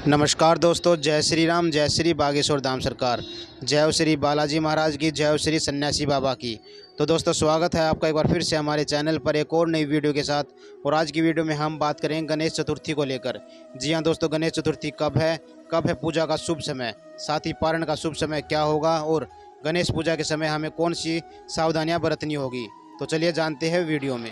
नमस्कार दोस्तों, जय श्री राम, जय श्री बागेश्वर धाम सरकार, जय श्री बालाजी महाराज की, जय श्री सन्यासी बाबा की। तो दोस्तों, स्वागत है आपका एक बार फिर से हमारे चैनल पर एक और नई वीडियो के साथ। और आज की वीडियो में हम बात करेंगे गणेश चतुर्थी को लेकर। जी हाँ दोस्तों, गणेश चतुर्थी कब है पूजा का शुभ समय, साथ ही पारण का शुभ समय क्या होगा और गणेश पूजा के समय हमें कौन सी सावधानियाँ बरतनी होगी। तो चलिए जानते हैं वीडियो में।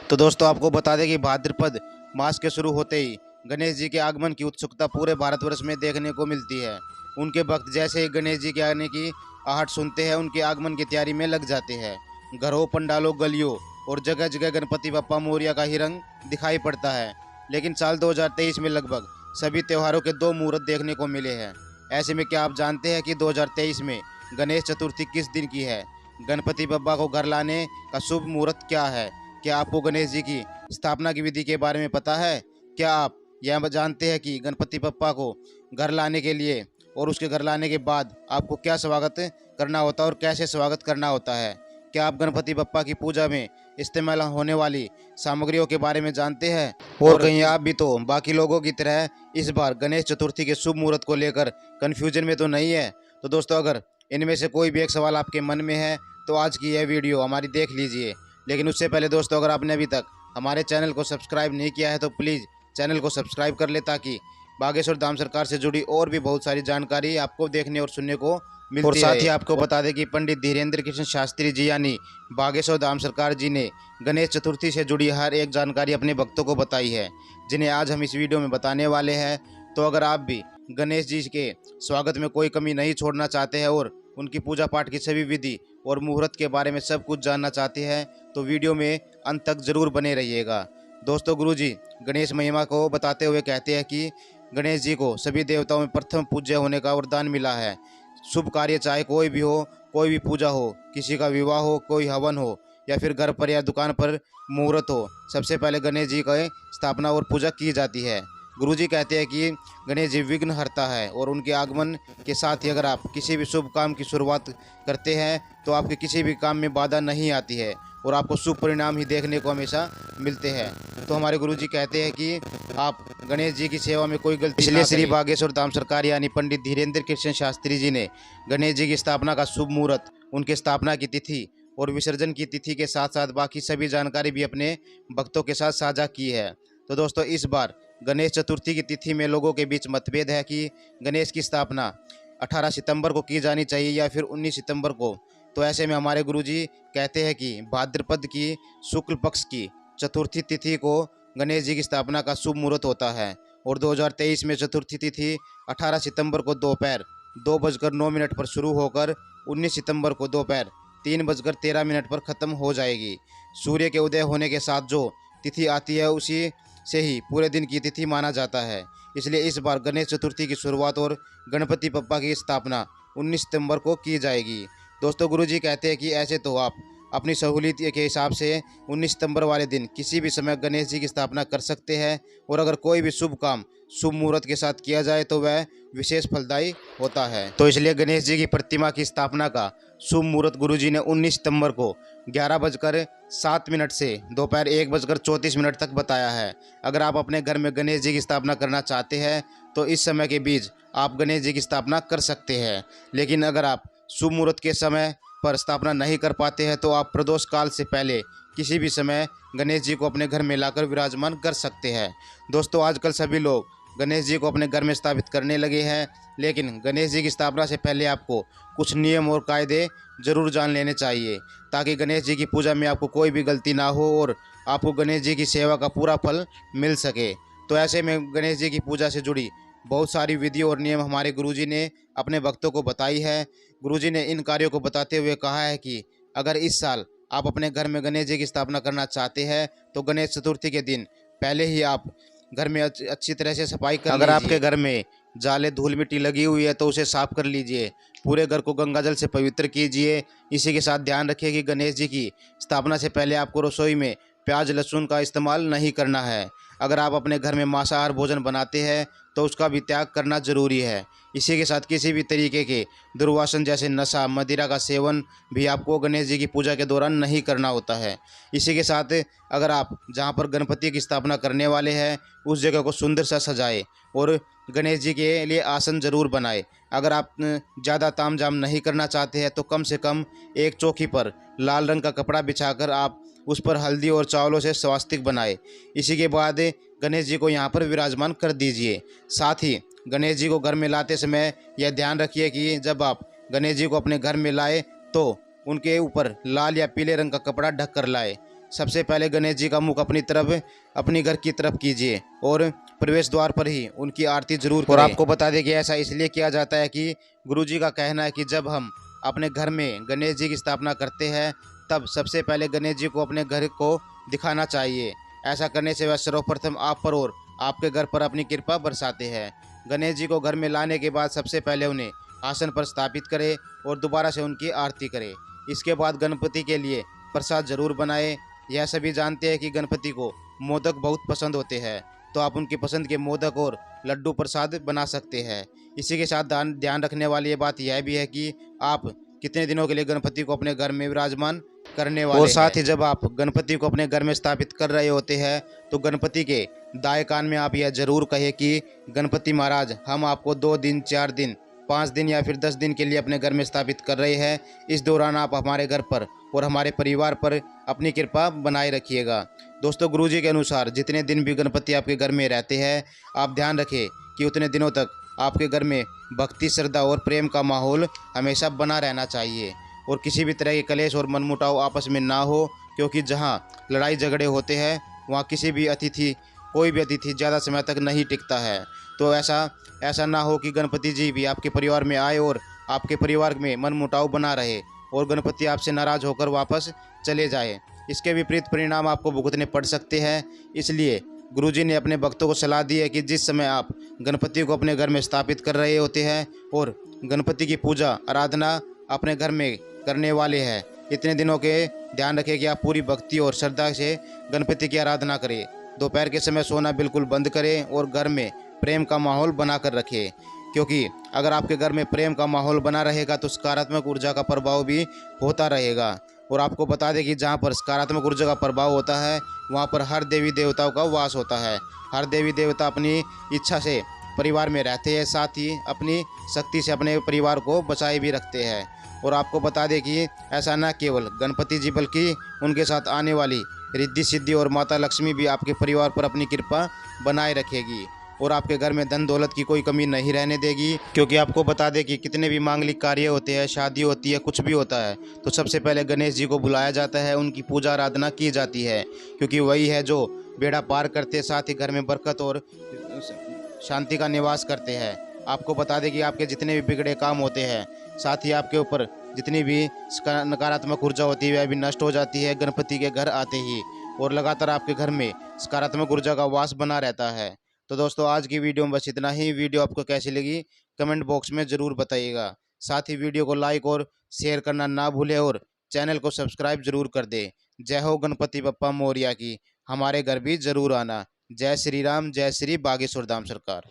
तो दोस्तों, आपको बता दें कि भाद्रपद मास के शुरू होते ही गणेश जी के आगमन की उत्सुकता पूरे भारतवर्ष में देखने को मिलती है। उनके भक्त जैसे ही गणेश जी के आने की आहट सुनते हैं, उनके आगमन की तैयारी में लग जाते हैं। घरों, पंडालों, गलियों और जगह जगह गणपति बप्पा मोरिया का ही रंग दिखाई पड़ता है। लेकिन साल 2023 में लगभग सभी त्योहारों के दो मुहूर्त देखने को मिले हैं। ऐसे में क्या आप जानते हैं कि 2023 में गणेश चतुर्थी किस दिन की है? गणपति बप्पा को घर लाने का शुभ मुहूर्त क्या है? क्या आपको गणेश जी की स्थापना की विधि के बारे में पता है? क्या आप यह जानते हैं कि गणपति बप्पा को घर लाने के लिए और उसके घर लाने के बाद आपको क्या स्वागत करना होता है और कैसे स्वागत करना होता है? क्या आप गणपति बप्पा की पूजा में इस्तेमाल होने वाली सामग्रियों के बारे में जानते हैं? और कहीं आप भी तो बाकी लोगों की तरह इस बार गणेश चतुर्थी के शुभ मुहूर्त को लेकर कन्फ्यूजन में तो नहीं है? तो दोस्तों, अगर इनमें से कोई भी एक सवाल आपके मन में है तो आज की यह वीडियो हमारी देख लीजिए। लेकिन उससे पहले दोस्तों, अगर आपने अभी तक हमारे चैनल को सब्सक्राइब नहीं किया है तो प्लीज़ चैनल को सब्सक्राइब कर ले, ताकि बागेश्वर धाम सरकार से जुड़ी और भी बहुत सारी जानकारी आपको देखने और सुनने को मिलती है। और साथ ही आपको बता दें कि पंडित धीरेन्द्र कृष्ण शास्त्री जी यानी बागेश्वर धाम सरकार जी ने गणेश चतुर्थी से जुड़ी हर एक जानकारी अपने भक्तों को बताई है, जिन्हें आज हम इस वीडियो में बताने वाले हैं। तो अगर आप भी गणेश जी के स्वागत में कोई कमी नहीं छोड़ना चाहते हैं और उनकी पूजा पाठ की सभी विधि और मुहूर्त के बारे में सब कुछ जानना चाहते हैं तो वीडियो में अंत तक जरूर बने रहिएगा। दोस्तों, गुरुजी गणेश महिमा को बताते हुए कहते हैं कि गणेश जी को सभी देवताओं में प्रथम पूज्य होने का वरदान मिला है। शुभ कार्य चाहे कोई भी हो, कोई भी पूजा हो, किसी का विवाह हो, कोई हवन हो या फिर घर पर या दुकान पर मुहूर्त हो, सबसे पहले गणेश जी की स्थापना और पूजा की जाती है। गुरुजी कहते हैं कि गणेश जी विघ्न हरता है और उनके आगमन के साथ ही अगर आप किसी भी शुभ काम की शुरुआत करते हैं तो आपके किसी भी काम में बाधा नहीं आती है और आपको शुभ परिणाम ही देखने को हमेशा मिलते हैं। तो हमारे गुरुजी कहते हैं कि आप गणेश जी की सेवा में कोई गलती, इसलिए श्री बागेश्वर धाम सरकार यानी पंडित धीरेन्द्र कृष्ण शास्त्री जी ने गणेश जी की स्थापना का शुभ मुहूर्त, उनके स्थापना की तिथि और विसर्जन की तिथि के साथ साथ बाकी सभी जानकारी भी अपने भक्तों के साथ साझा की है। तो दोस्तों, इस बार गणेश चतुर्थी की तिथि में लोगों के बीच मतभेद है कि गणेश की स्थापना 18 सितंबर को की जानी चाहिए या फिर 19 सितंबर को। तो ऐसे में हमारे गुरुजी कहते हैं कि भाद्रपद की शुक्ल पक्ष की चतुर्थी तिथि को गणेश जी की स्थापना का शुभ मुहूर्त होता है और 2023 में चतुर्थी तिथि 18 सितंबर को दोपहर 2:09 पर शुरू होकर 19 सितंबर को दोपहर 3:13 पर ख़त्म हो जाएगी। सूर्य के उदय होने के साथ जो तिथि आती है उसी से ही पूरे दिन की तिथि माना जाता है। इसलिए इस बार गणेश चतुर्थी की शुरुआत और गणपति बप्पा की स्थापना 19 सितंबर को की जाएगी। दोस्तों, गुरुजी कहते हैं कि ऐसे तो आप अपनी सहूलियत के हिसाब से 19 सितंबर वाले दिन किसी भी समय गणेश जी की स्थापना कर सकते हैं और अगर कोई भी शुभ काम शुभ मुहूर्त के साथ किया जाए तो वह विशेष फलदायी होता है। तो इसलिए गणेश जी की प्रतिमा की स्थापना का शुभ मुहूर्त गुरुजी ने 19 सितंबर को 11:07 से दोपहर 1:34 तक बताया है। अगर आप अपने घर में गणेश जी की स्थापना करना चाहते हैं तो इस समय के बीच आप गणेश जी की स्थापना कर सकते हैं। लेकिन अगर आप शुभ मुहूर्त के समय पर स्थापना नहीं कर पाते हैं तो आप प्रदोष काल से पहले किसी भी समय गणेश जी को अपने घर में लाकर विराजमान कर सकते हैं। दोस्तों, आजकल सभी लोग गणेश जी को अपने घर में स्थापित करने लगे हैं, लेकिन गणेश जी की स्थापना से पहले आपको कुछ नियम और कायदे जरूर जान लेने चाहिए ताकि गणेश जी की पूजा में आपको कोई भी गलती ना हो और आपको गणेश जी की सेवा का पूरा फल मिल सके। तो ऐसे में गणेश जी की पूजा से जुड़ी बहुत सारी विधि और नियम हमारे गुरुजी ने अपने भक्तों को बताई है। गुरुजी ने इन कार्यों को बताते हुए कहा है कि अगर इस साल आप अपने घर में गणेश जी की स्थापना करना चाहते हैं तो गणेश चतुर्थी के दिन पहले ही आप घर में अच्छी तरह से सफाई कर लीजिए। अगर आपके घर में जाले धूल मिट्टी लगी हुई है तो उसे साफ कर लीजिए। पूरे घर को गंगाजल से पवित्र कीजिए। इसी के साथ ध्यान रखिए कि गणेश जी की स्थापना से पहले आपको रसोई में प्याज लहसुन का इस्तेमाल नहीं करना है। अगर आप अपने घर में मांसाहार भोजन बनाते हैं तो उसका भी त्याग करना जरूरी है। इसी के साथ किसी भी तरीके के दुर्वासन जैसे नशा मदिरा का सेवन भी आपको गणेश जी की पूजा के दौरान नहीं करना होता है। इसी के साथ अगर आप जहां पर गणपति की स्थापना करने वाले हैं उस जगह को सुंदर सा सजाएं और गणेश जी के लिए आसन ज़रूर बनाएं। अगर आप ज़्यादा तामझाम नहीं करना चाहते हैं तो कम से कम एक चौकी पर लाल रंग का कपड़ा बिछाकर आप उस पर हल्दी और चावलों से स्वास्तिक बनाएं। इसी के बाद गणेश जी को यहाँ पर विराजमान कर दीजिए। साथ ही गणेश जी को घर में लाते समय यह ध्यान रखिए कि जब आप गणेश जी को अपने घर में लाए तो उनके ऊपर लाल या पीले रंग का कपड़ा ढक कर लाए। सबसे पहले गणेश जी का मुख अपनी घर की तरफ कीजिए और प्रवेश द्वार पर ही उनकी आरती जरूर करें। और आपको बता दें कि ऐसा इसलिए किया जाता है कि गुरुजी का कहना है कि जब हम अपने घर में गणेश जी की स्थापना करते हैं तब सबसे पहले गणेश जी को अपने घर को दिखाना चाहिए। ऐसा करने से वह सर्वप्रथम आप पर और आपके घर पर अपनी कृपा बरसाते हैं। गणेश जी को घर में लाने के बाद सबसे पहले उन्हें आसन पर स्थापित करें और दोबारा से उनकी आरती करें। इसके बाद गणपति के लिए प्रसाद जरूर बनाएं। यह सभी जानते हैं कि गणपति को मोदक बहुत पसंद होते हैं, तो आप उनकी पसंद के मोदक और लड्डू प्रसाद बना सकते हैं। इसी के साथ ध्यान रखने वाली ये बात यह भी है कि आप कितने दिनों के लिए गणपति को अपने घर में विराजमान करने वाले और साथ ही जब आप गणपति को अपने घर में स्थापित कर रहे होते हैं तो गणपति के दाएं कान में आप यह जरूर कहें कि गणपति महाराज, हम आपको 2 दिन, 4 दिन, 5 दिन या फिर 10 दिन के लिए अपने घर में स्थापित कर रहे हैं। इस दौरान आप हमारे घर पर और हमारे परिवार पर अपनी कृपा बनाए रखिएगा। दोस्तों, गुरुजी के अनुसार जितने दिन भी गणपति आपके घर में रहते हैं, आप ध्यान रखें कि उतने दिनों तक आपके घर में भक्ति, श्रद्धा और प्रेम का माहौल हमेशा बना रहना चाहिए और किसी भी तरह के कलेश और मनमुटाव आपस में ना हो, क्योंकि जहाँ लड़ाई झगड़े होते हैं वहाँ कोई भी अतिथि ज़्यादा समय तक नहीं टिकता है। तो ऐसा ना हो कि गणपति जी भी आपके परिवार में आए और आपके परिवार में मनमुटाव बना रहे और गणपति आपसे नाराज़ होकर वापस चले जाए। इसके विपरीत परिणाम आपको भुगतने पड़ सकते हैं। इसलिए गुरुजी ने अपने भक्तों को सलाह दी है कि जिस समय आप गणपति को अपने घर में स्थापित कर रहे होते हैं और गणपति की पूजा आराधना अपने घर में करने वाले हैं, इतने दिनों के ध्यान रखें कि आप पूरी भक्ति और श्रद्धा से गणपति की आराधना करें। दोपहर के समय सोना बिल्कुल बंद करें और घर में प्रेम का माहौल बनाकर रखें, क्योंकि अगर आपके घर में प्रेम का माहौल बना रहेगा तो सकारात्मक ऊर्जा का प्रभाव भी होता रहेगा। और आपको बता दें कि जहाँ पर सकारात्मक ऊर्जा का प्रभाव होता है वहाँ पर हर देवी देवताओं का वास होता है। हर देवी देवता अपनी इच्छा से परिवार में रहते हैं, साथ ही अपनी शक्ति से अपने परिवार को बचाए भी रखते हैं। और आपको बता दें कि ऐसा न केवल गणपति जी बल्कि उनके साथ आने वाली रिद्धि सिद्धि और माता लक्ष्मी भी आपके परिवार पर अपनी कृपा बनाए रखेगी और आपके घर में धन दौलत की कोई कमी नहीं रहने देगी। क्योंकि आपको बता दें कि कितने भी मांगलिक कार्य होते हैं, शादी होती है, कुछ भी होता है, तो सबसे पहले गणेश जी को बुलाया जाता है, उनकी पूजा आराधना की जाती है, क्योंकि वही है जो बेड़ा पार करते, साथ ही घर में बरकत और शांति का निवास करते हैं। आपको बता दें कि आपके जितने भी बिगड़े काम होते हैं, साथ ही आपके ऊपर जितनी भी नकारात्मक ऊर्जा होती है वह भी नष्ट हो जाती है गणपति के घर आते ही, और लगातार आपके घर में सकारात्मक ऊर्जा का वास बना रहता है। तो दोस्तों, आज की वीडियो में बस इतना ही। वीडियो आपको कैसी लगी कमेंट बॉक्स में ज़रूर बताइएगा। साथ ही वीडियो को लाइक और शेयर करना ना भूलें और चैनल को सब्सक्राइब जरूर कर दें। जय हो गणपति बप्पा मोरिया की। हमारे घर भी ज़रूर आना। जय श्री राम, जय श्री बागेश्वर धाम सरकार।